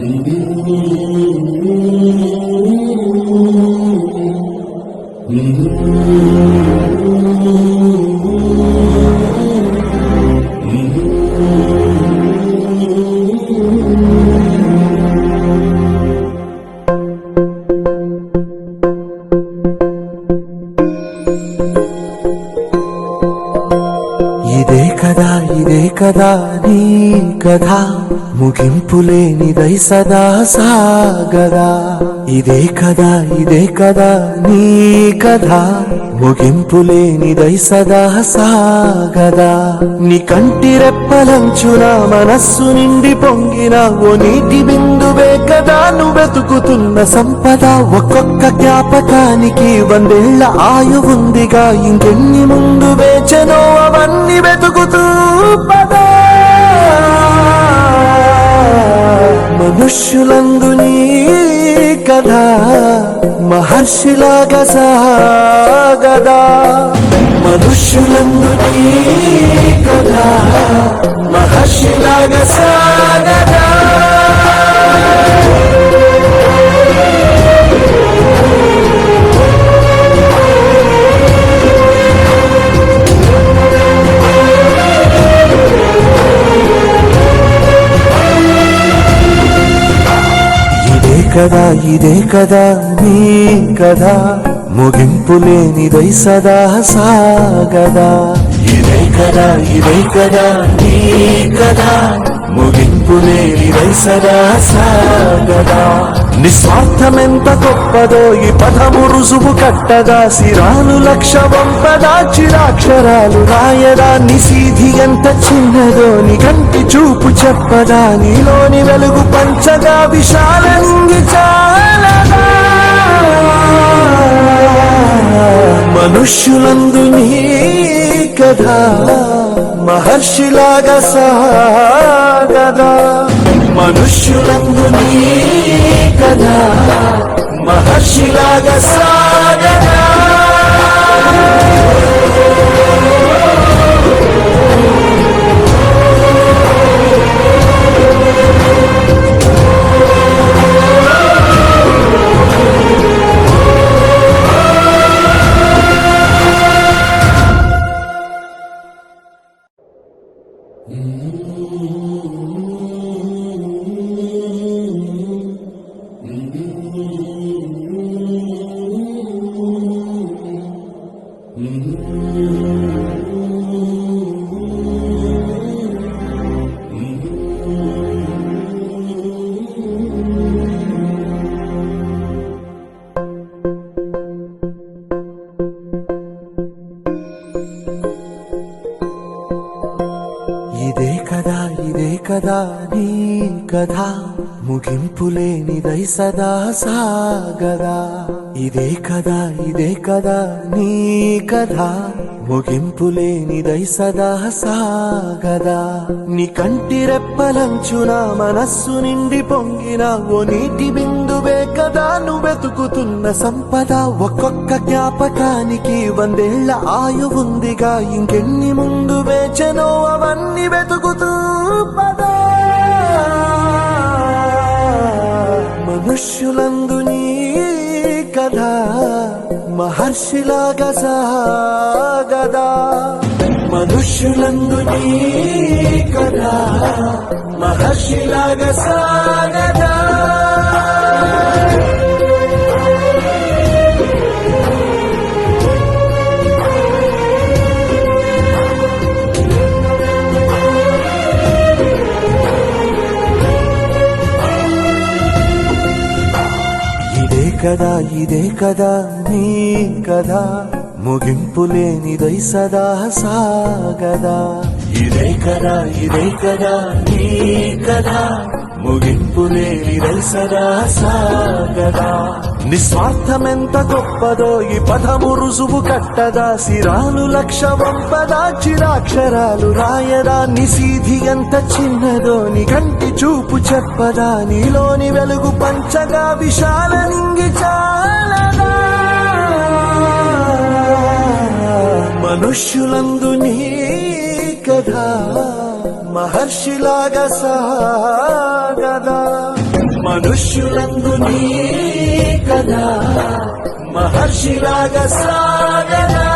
ఇదే కదా నీ కథ ముగింపులేనిదై సదా సాగదా. ఇదే కదా నీ కథ ముగింపులేనిదై సదా సాగదా. నీ కంటి రెప్పలంచున మనస్సు నిండి పొంగిన ఓ నీటి బిందువే కదా నువ్వు వెతుకుతున్న సంపద. ఒక్కొక్క జ్ఞాపకానికి 100 ఏళ్ల ఆయువుందిగా, ఇంకెన్ని ముందు వేచనో అవన్నీ వెతుకుతూ పదా. మనుష్యులందు నీ కథ మహర్షిలాగా సాగదా. మనుష్యులందు నీ కథ మహర్షిలాగా సాగదా. ఇదే కదా నీ కథ ముగింపులేనిదై సదా సాగదా. ఇదే కదా నీ కథ ముగింపులేనిదై సదా సాగదా. నిస్వార్థమెంత గొప్పదో ఈ పదము రుజువు కట్టదా. శిరాలు లక్ష వంపదా, చిరాక్షరాలు రాయదా. నిశీధి ఎంత చిన్నదో నీ కంటి చూపు చెప్పదా. నీలోని వెలుగు పంచగా విశాలంగి చాలదా. మనుష్యులందు నీ కథ మహర్షిలాగా సాగదా. మనుష్యులందు నీ కథ మహర్షిలాగా సాగదా. ఇదే కదా నీ కథ ముగింపులేనిదై సదా సాగదా. ఇదే కదా నీ కథ ముగింపులేనిదై సదా సాగదా. నీ కంటి రెప్పలంచున మనస్సు నిండి పొంగిన ఓ నీటి బిందువే కదా నువ్వు వెతుకుతున్న సంపద. ఒక్కొక్క జ్ఞాపకానికి 100 ఏళ్ల ఆయువుందిగా, ఇంకెన్ని ముందు వేచనో అవన్నీ వెతుకుతూ పదా. మనుష్యులందు నీ కథ మహర్షిలాగా సాగదా. మనుష్యులందు నీ కథ మహర్షిలాగా సాగదా. ఇదే కదా నీ కథ ముగింపులేనిదై సదా సాగదా. ఇదే కదా నీ కథ ముగింపులేనిదై సదా సాగదా. నిస్వార్థమెంత గొప్పదో ఈ పదము రుజువు కట్టదా. శిరాలు లక్ష వంపదా, చిరాక్షరాలు రాయదా. నిశీధి ఎంత చిన్నదో నీ కంటి చూపు చెప్పదా. నీలోని వెలుగు పంచగా విశాలంగి చాలదా. మనుష్యులందు నీ కథ మహర్షిలాగా సాగదా. మనుష్యులందు నీ కదా మహర్షిలాగా సాగదా